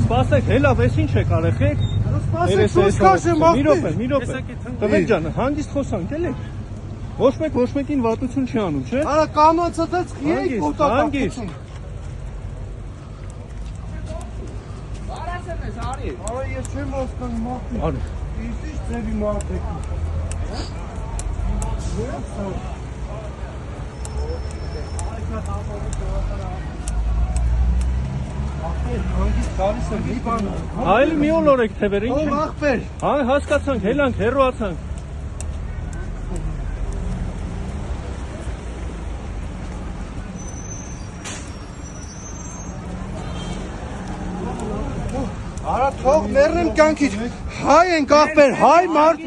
Սպասեք, հելավ, ես ինչ եք արեխեք։ Տղեկ ջան, հանգիստ խոսանք, էլ եք։ Ոչ մեկին վատություն չի անում, չէ։ Արա կանոնցած եք հանգիստ։ Արա ես չեմ հասկանում մարդիկ։ Արի։ Իսկ ինչ ձևի մարդ եք։ Այլ մի օր եք թևեր, ինչ Ո՞վ ախպեր։ հասկացանք, հելանք, հեռուացանք։ Արա թող մեռնեմ կյանքից։ Հայ ենք ախպեր, հայ մարդ։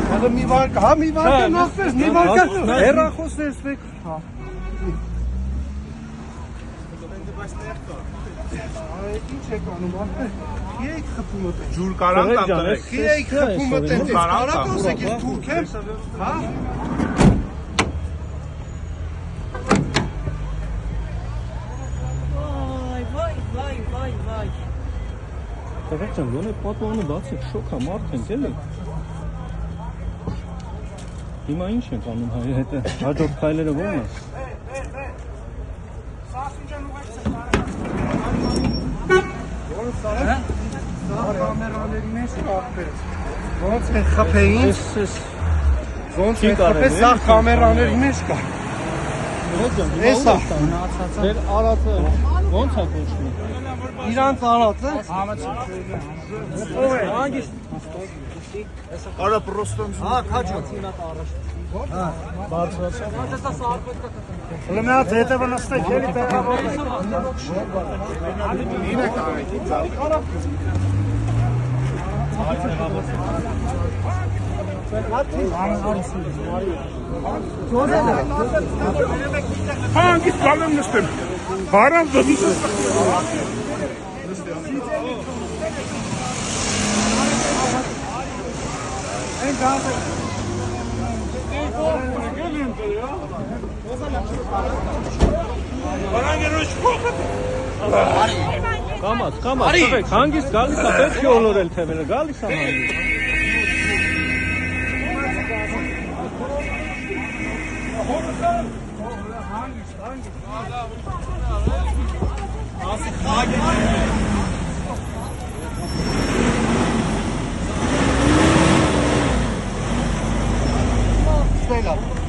Հա մի վարկան ախպեր, մի վարկան հեռախոսներսվեք։ Ինչ եք անում ախպեր։ Qui եք խփում ըտե։ Ջուր կարան տամ տղեկ։ Qui եք խփում ըտե։ Կարակոս եք ես թուրք եմ։ Հա։ Վայ։ Տղեկ ջան, ոնե պատուանը բացեք, շոք է, մարդ ենք, էլի։ Հիմա ինչ ենք անում հայ հետը, հաջորդ քայլերը ո՞րն է։ Կամերաների մեջ կապեր։ Ոնց են խփեին։ Ոնց են խփել, սա կամերաների մեջ կա։ Էսա։ Ձեր արածը ոնց է կոչվում։ Իրանց արածը։ Ով է։ Հանգիստ։ Արա պրոստո։ Հա, քաչո։ Բարձրացա։ Հələ մի հատ հետևը նստեք, էլի տեղավորվեք։ Ինը կարեք, ծալի։ Հանգիստ կալեմ նստեմ։ Բարան դդիսը Կամաց, տղեկ, հանգիստ գալիս է, պետք է ոլորել թևերը, գալիս է հանգիստ։ Ստելա։